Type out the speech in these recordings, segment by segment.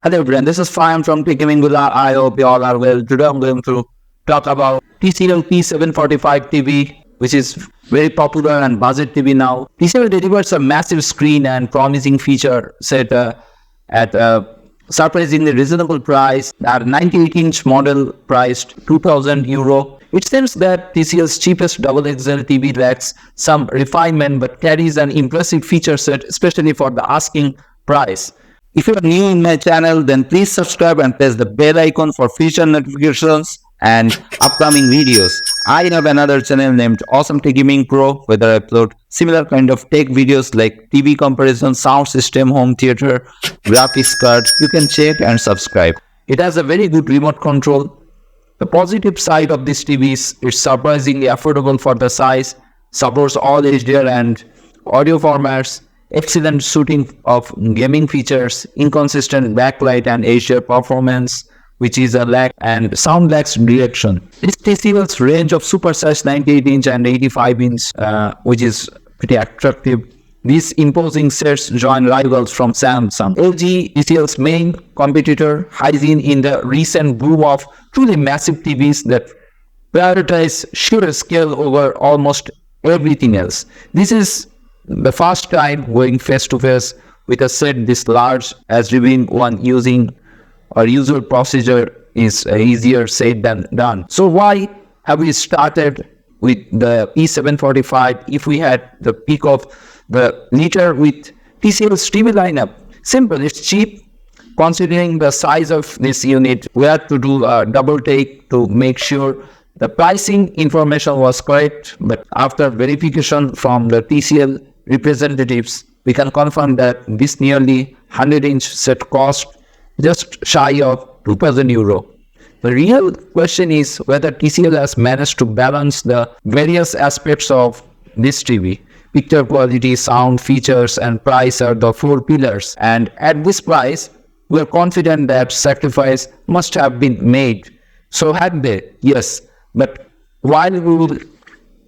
Hello everyone, this is Fayam from Gaming. I hope you all are well. Today I'm going to talk about TCL P745 TV, which is very popular and budget TV now. TCL delivers a massive screen and promising feature set at a surprisingly reasonable price. Our 98-inch model priced €2,000. It seems that TCL's cheapest double XL TV lacks some refinement but carries an impressive feature set, especially for the asking price. If you are new in my channel, then please subscribe and press the bell icon for future notifications and upcoming videos. I have another channel named Awesome Tech Gaming Pro, where I upload similar kind of tech videos like TV comparison, sound system, home theater, graphics card. You can check and subscribe. It has a very good remote control. The positive side of this TV is it's surprisingly affordable for the size, supports all HDR and audio formats, excellent suiting of gaming features, inconsistent backlight and HDR performance, which is a lag, and sound lacks direction. This TCL's range of supersized 98-inch and 85-inch, which is pretty attractive. These imposing sets join rivals from Samsung. LG, TCL's main competitor, has been in the recent boom of truly massive TVs that prioritize sheer scale over almost everything else. This is the first time going face-to-face with a set this large, as reviewing one using our usual procedure is easier said than done. So why have we started with the P745 if we had the peak of the liter with TCL's TV lineup? Simple, it's cheap. Considering the size of this unit, we had to do a double take to make sure the pricing information was correct, but after verification from the TCL representatives, we can confirm that this nearly 100-inch set cost just shy of €2,000. The real question is whether TCL has managed to balance the various aspects of this TV. Picture quality, sound, features, and price are the four pillars. And at this price, we are confident that sacrifice must have been made. So had they? Yes. But while we will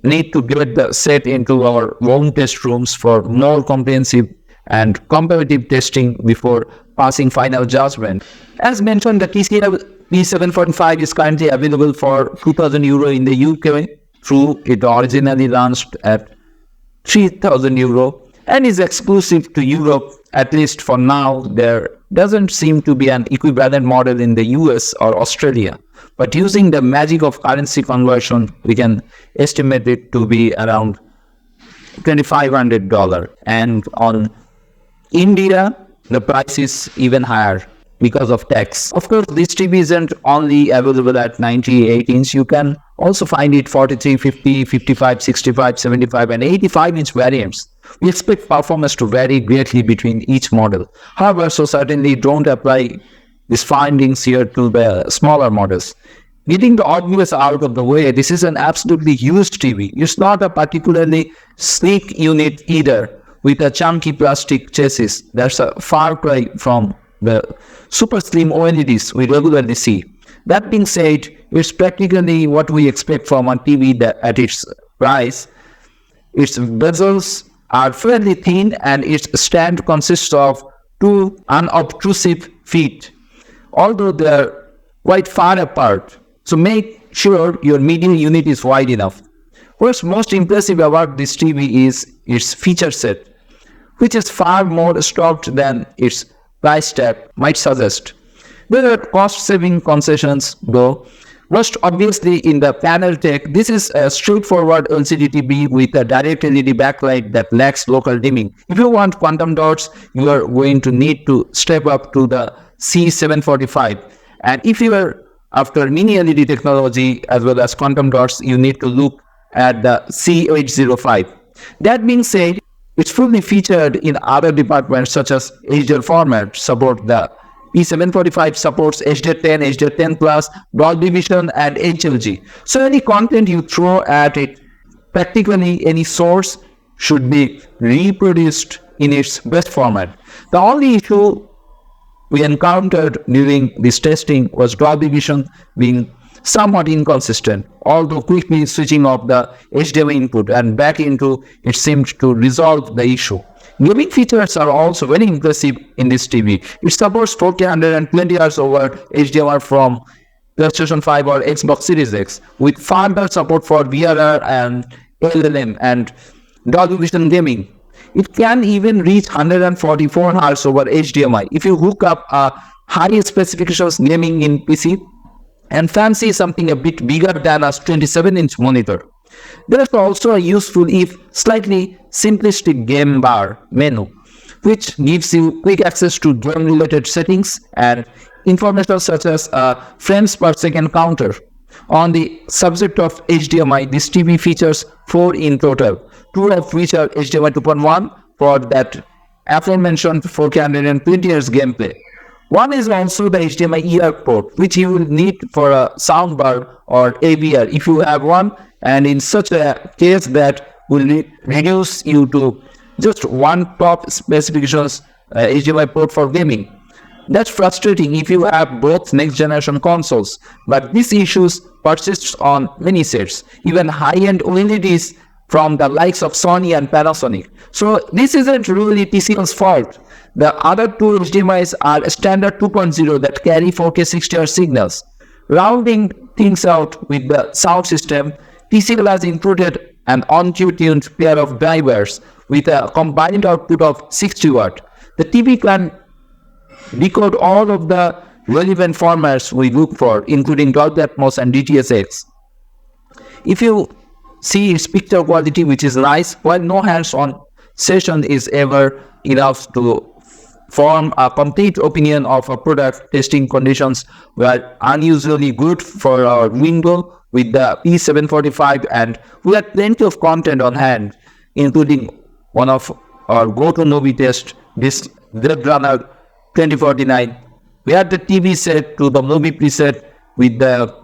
need to get the set into our own test rooms for more comprehensive and comparative testing before passing final judgment. As mentioned, the TCL P745 is currently available for €2,000 in the UK, through it originally launched at €3,000 and is exclusive to Europe. At least for now, there doesn't seem to be an equivalent model in the US or Australia. But using the magic of currency conversion, we can estimate it to be around $2,500. And on India, the price is even higher because of tax. Of course, this TV isn't only available at 98-inch. You can also find it 43, 50, 55, 65, 75 and 85-inch variants. We expect performance to vary greatly between each model. However, so certainly don't apply these findings here to the smaller models. Getting the obvious out of the way, this is an absolutely huge TV. It's not a particularly sleek unit either, with a chunky plastic chassis. That's a far cry from the super slim OLEDs we regularly see. That being said, it's practically what we expect from a TV that at its price. Its bezels are fairly thin and its stand consists of two unobtrusive feet, although they're quite far apart. So make sure your medium unit is wide enough. What's most impressive about this TV is its feature set, which is far more stocked than its price tag might suggest. There are cost-saving concessions though. Most obviously in the panel tech, this is a straightforward LCD TV with a direct LED backlight that lacks local dimming. If you want quantum dots, you are going to need to step up to the C745. And if you are after mini LED technology as well as quantum dots, you need to look at the C805. That being said, it's fully featured in other departments such as HDR format support. The P745 supports HDR10, HDR10 Plus, Dolby Vision and HLG. So any content you throw at it, practically any source, should be reproduced in its best format. The only issue we encountered during this testing was Dolby Vision being somewhat inconsistent, although quickly switching off the HDMI input and back into it seemed to resolve the issue. Gaming features are also very impressive in this TV. It supports 4K 120 Hz over HDMI from PlayStation 5 or Xbox Series X, with further support for VRR and LLM and Dolby Vision gaming. It can even reach 144 Hz over HDMI if you hook up a high specifications gaming in PC and fancy something a bit bigger than a 27-inch monitor. There is also a useful if slightly simplistic game bar menu, which gives you quick access to game-related settings and information such as a frames per second counter. On the subject of HDMI, this TV features 4 in total, 2 of which are HDMI 2.1 for that aforementioned 4K 120 Hz gameplay. One is also the HDMI ER port, which you will need for a soundbar or AVR if you have one, and in such a case that will reduce you to just one top specifications HDMI port for gaming. That's frustrating if you have both next generation consoles, but these issues persist on many sets, even high-end OLEDs from the likes of Sony and Panasonic. So this isn't really TCL's fault. The other two HDMIs are standard 2.0 that carry 4K 60 Hz signals. Rounding things out with the sound system, TCL has included an on-tuned pair of drivers with a combined output of 60 watt. The TV can decode all of the relevant formats we look for, including Dolby Atmos and DTS:X. If you see its picture quality, which is nice, while no hands-on session is ever enough to form a complete opinion of a product, testing conditions were unusually good for our window with the P745, and we had plenty of content on hand, including one of our go-to movie test, this Blade Runner 2049. We had the TV set to the movie preset with the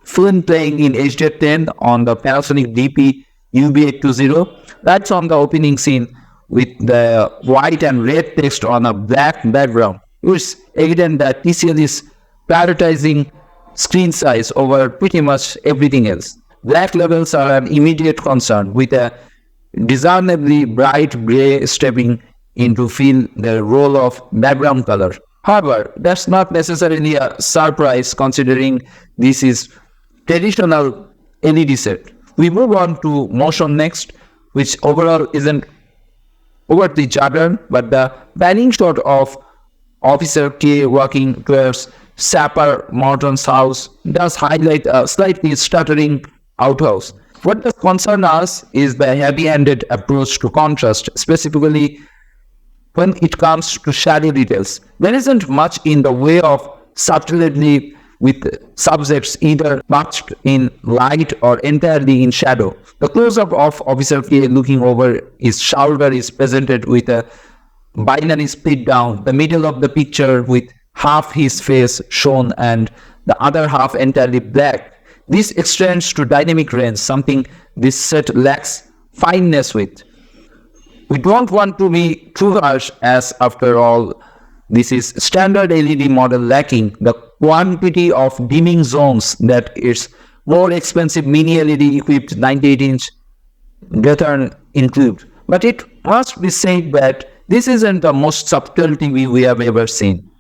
film playing in HD10 on the Panasonic DP UB820. That's on the opening scene with the white and red text on a black background. It's evident that TCL is prioritizing screen size over pretty much everything else. Black levels are an immediate concern, with a discernibly bright gray stepping in to fill the role of background color. However, that's not necessarily a surprise considering this is traditional LED set. We move on to motion next, which overall isn't overtly chartered, but the panning shot of Officer K walking towards Sapper Morton's house does highlight a slightly stuttering outhouse. What does concern us is the heavy-handed approach to contrast, specifically when it comes to shadow details. There isn't much in the way of subtlety with subjects either matched in light or entirely in shadow. The close-up of Officer K looking over his shoulder is presented with a binary split down, the middle of the picture with half his face shown and the other half entirely black. This extends to dynamic range, something this set lacks fineness with. We don't want to be too harsh, as after all, this is standard LED model lacking the quantity of dimming zones that its more expensive mini LED equipped 98-inch Gathern include. But it must be said that this isn't the most subtle TV we have ever seen.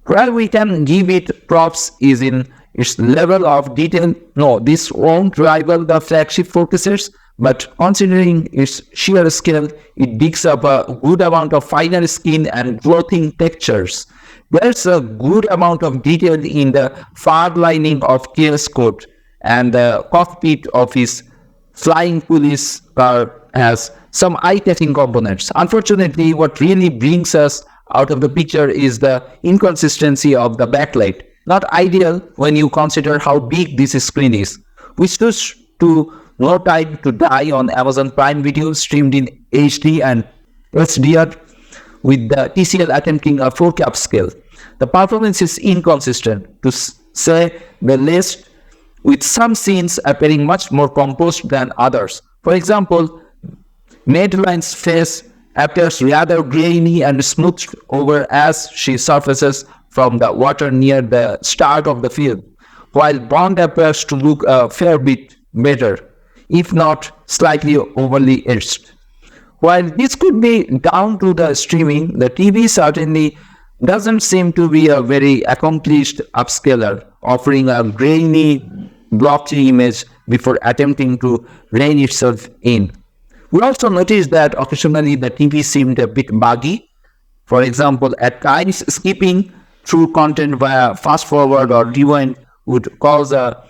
Where we can give it props is in its level of detail. No, this won't rival the flagship 4K sets, but considering its sheer scale, it digs up a good amount of finer skin and clothing textures. There's a good amount of detail in the far lining of K's coat, and the cockpit of his flying police car has some eye-catching components. Unfortunately, what really brings us out of the picture is the inconsistency of the backlight. Not ideal when you consider how big this screen is. We switched to No Time to Die on Amazon Prime Video, streamed in HD and HDR, with the TCL attempting a 4K upscale. The performance is inconsistent, to say the least, with some scenes appearing much more composed than others. For example, Madeline's face appears rather grainy and smoothed over as she surfaces from the water near the start of the film, while Bond appears to look a fair bit better, if not slightly overly edged. While this could be down to the streaming, the TV certainly doesn't seem to be a very accomplished upscaler, offering a grainy, blotchy image before attempting to rein itself in. We also noticed that occasionally the TV seemed a bit buggy. For example, at times skipping through content via fast forward or rewind would cause a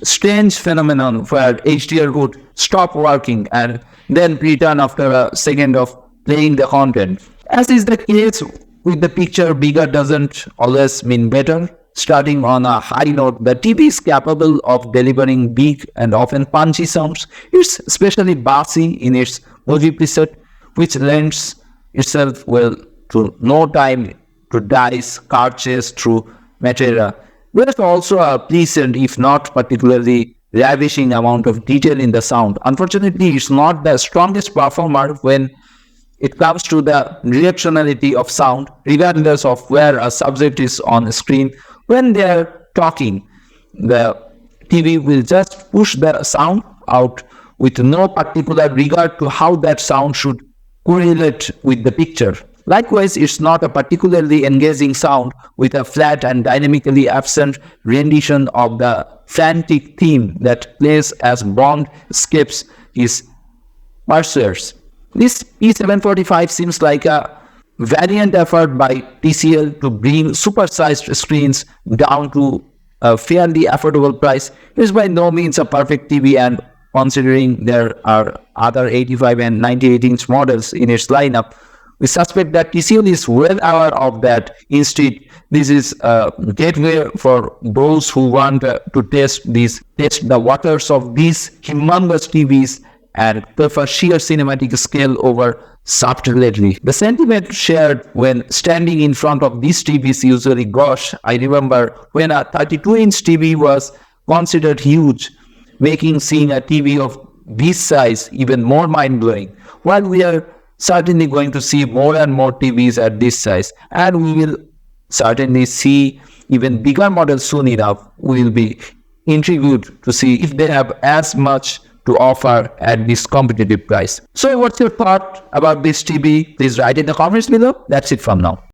strange phenomenon where HDR would stop working and then return after a second of playing the content. As is the case with the picture, bigger doesn't always mean better. Starting on a high note, the TV is capable of delivering big and often punchy sounds. It's especially bassy in its movie preset, which lends itself well to no time to dice, card chase through material. There's also a pleasant, if not particularly ravishing amount of detail in the sound. Unfortunately, it's not the strongest performer when it comes to the directionality of sound, regardless of where a subject is on screen. When they are talking, the TV will just push the sound out with no particular regard to how that sound should correlate with the picture. Likewise, it's not a particularly engaging sound with a flat and dynamically absent rendition of the frantic theme that plays as Bond escapes his pursuers. This P745 seems like a valiant effort by TCL to bring supersized screens down to a fairly affordable price. It is by no means a perfect TV, and considering there are other 85 and 98-inch models in its lineup, we suspect that TCL is well aware of that. Instead, this is a gateway for those who want to test the waters of these humongous TVs and prefer sheer cinematic scale over subtlety. The sentiment shared when standing in front of these TVs usually, gosh, I remember when a 32-inch TV was considered huge, making seeing a TV of this size even more mind-blowing. While we are certainly going to see more and more TVs at this size, and we will certainly see even bigger models soon enough, we will be intrigued to see if they have as much to offer at this competitive price. So what's your thought about this TV? Please write in the comments below. That's it from now.